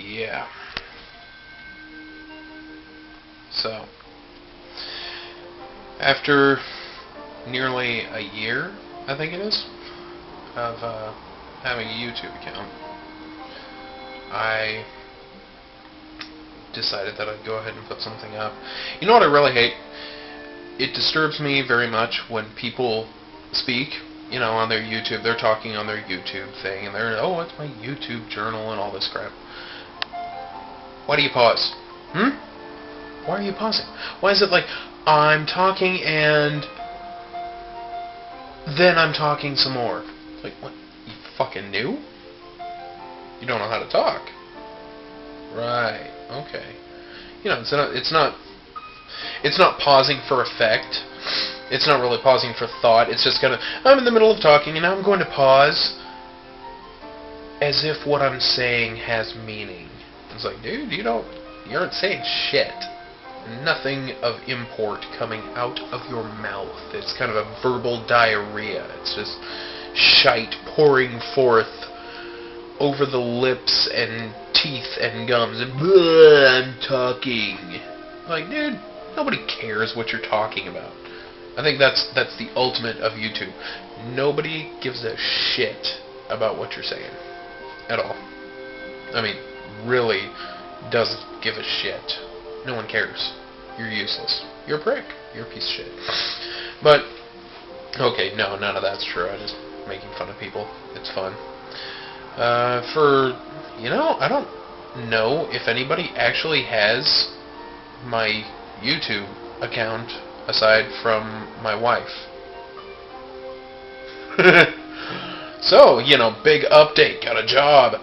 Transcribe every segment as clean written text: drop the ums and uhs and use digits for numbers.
Yeah. So, after nearly a year, I think it is, of having a YouTube account, I decided that I'd go ahead and put something up. You know what I really hate? It disturbs me very much when people speak, on their YouTube. They're talking on their YouTube thing, and they're, oh, it's my YouTube journal and all this crap. Why do you pause? Why are you pausing? Why is it like, I'm talking and then I'm talking some more? Like, what? You fucking new? You don't know how to talk. Right. Okay. It's not pausing for effect. It's not really pausing for thought. It's just I'm in the middle of talking and now I'm going to pause as if what I'm saying has meaning. It's like, dude, you aren't saying shit. Nothing of import coming out of your mouth. It's kind of a verbal diarrhea. It's just shite pouring forth over the lips and teeth and gums, and I'm talking. Like, dude, nobody cares what you're talking about. I think that's the ultimate of YouTube. Nobody gives a shit about what you're saying at all. I mean, really doesn't give a shit. No one cares. You're useless. You're a prick. You're a piece of shit. But, okay, no, none of that's true. I'm just making fun of people. It's fun. I don't know if anybody actually has my YouTube account aside from my wife. So, big update, got a job.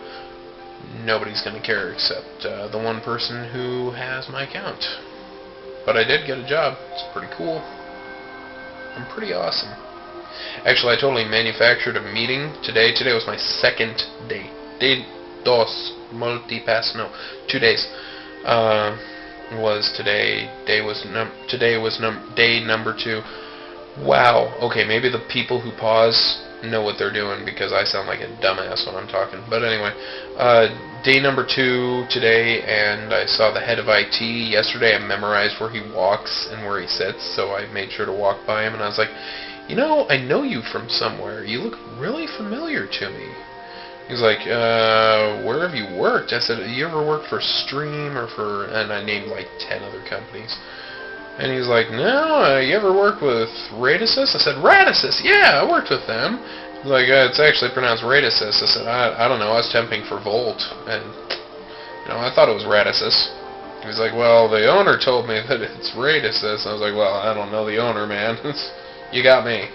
Nobody's going to care except the one person who has my account. But I did get a job. It's pretty cool. I'm pretty awesome. Actually, I totally manufactured a meeting today. Today was my second day. Day dos multipass. No, 2 days. Was today. Today was day number 2. Wow. Okay, maybe the people who pause know what they're doing because I sound like a dumbass when I'm talking. But anyway, day number 2 today, and I saw the head of IT yesterday. I memorized where he walks and where he sits, so I made sure to walk by him, and I was like, I know you from somewhere. You look really familiar to me. He's like, where have you worked? I said, you ever worked for Stream or for, and I named like 10 other companies. And he's like, no, you ever worked with Radisys? I said, Radisys? Yeah, I worked with them. He's like, it's actually pronounced Radisys. I said, I don't know, I was temping for Volt, and, I thought it was Radisys. He's like, well, the owner told me that it's Radisys. I was like, well, I don't know the owner, man. You got me.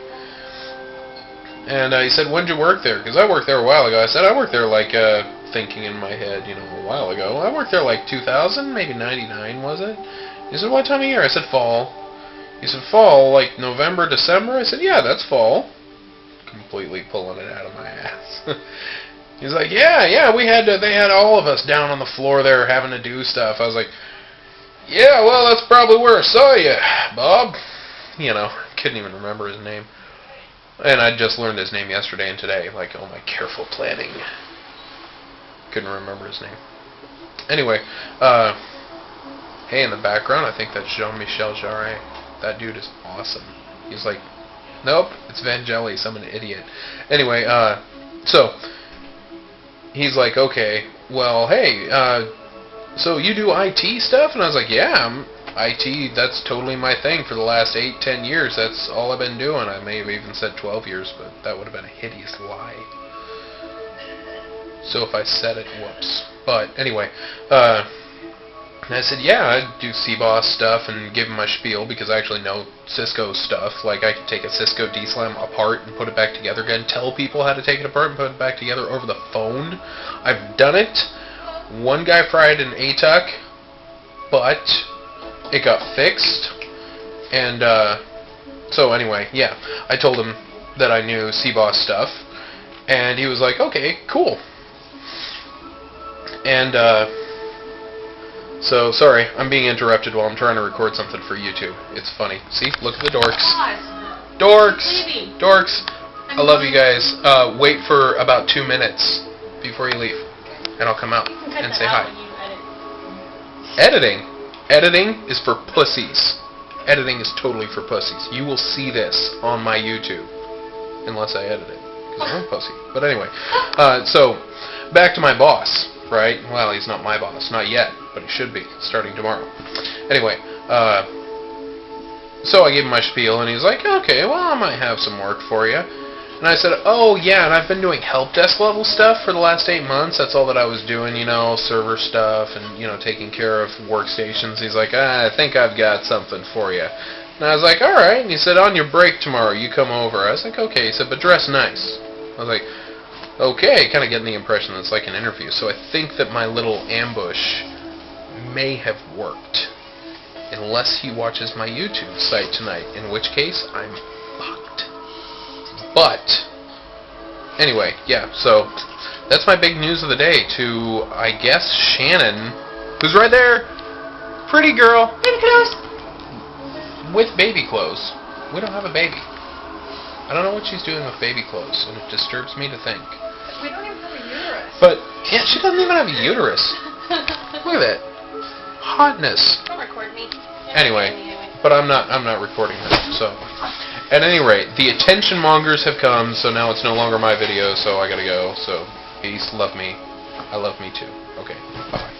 And he said, when did you work there? Because I worked there a while ago. I said, I worked there thinking in my head, a while ago. I worked there 2000, maybe 99, was it? He said, what time of year? I said, fall. He said, fall, November, December? I said, yeah, that's fall. Completely pulling it out of my ass. He's like, yeah, they had all of us down on the floor there having to do stuff. I was like, yeah, well, that's probably where I saw you, Bob. Couldn't even remember his name. And I just learned his name yesterday and today. Oh my careful planning. Couldn't remember his name. Anyway, hey, in the background, I think that's Jean-Michel Jarre. That dude is awesome. He's like, nope, it's Vangelis. I'm an idiot. Anyway, so, he's like, okay, well, hey, so you do IT stuff? And I was like, yeah, IT, that's totally my thing for the last 8-10 years. That's all I've been doing. I may have even said 12 years, but that would have been a hideous lie. So if I said it, whoops. But anyway, and I said, yeah, I do CBOS stuff and give him my spiel because I actually know Cisco stuff. I could take a Cisco DSLAM apart and put it back together again, tell people how to take it apart and put it back together over the phone. I've done it. One guy fried an ATUC, but it got fixed. And so anyway, yeah, I told him that I knew CBOS stuff, and he was like, okay, cool. And so, sorry, I'm being interrupted while I'm trying to record something for YouTube. It's funny. See? Look at the dorks. Dorks! Dorks! I love you guys. Wait for about 2 minutes before you leave. and I'll come out You can cut and that say out hi. when you edit. Editing is for pussies. Editing is totally for pussies. You will see this on my YouTube, unless I edit it, because I'm a pussy. But anyway, so back to my boss, right? Well, he's not my boss, not yet, but he should be, starting tomorrow. Anyway, so I gave him my spiel, and he's like, okay, well, I might have some work for you. And I said, oh, yeah, and I've been doing help desk level stuff for the last 8 months. That's all that I was doing, you know, server stuff and, you know, taking care of workstations. He's like, I think I've got something for you. And I was like, all right. And he said, on your break tomorrow, you come over. I was like, okay. He said, but dress nice. I was like, okay, kind of getting the impression that it's like an interview. So I think that my little ambush may have worked. Unless he watches my YouTube site tonight, in which case I'm fucked. But, anyway, yeah, so that's my big news of the day to, I guess, Shannon, who's right there, pretty girl, Baby clothes. with baby clothes. We don't have a baby. I don't know what she's doing with baby clothes, and it disturbs me to think. We don't even have a uterus. But, yeah, she doesn't even have a uterus. Look at that. Hotness. Don't record me. Anyway, but I'm not recording her, so. At any rate, the attention mongers have come, so now it's no longer my video, so I gotta go. So, peace, love me. I love me too. Okay, bye.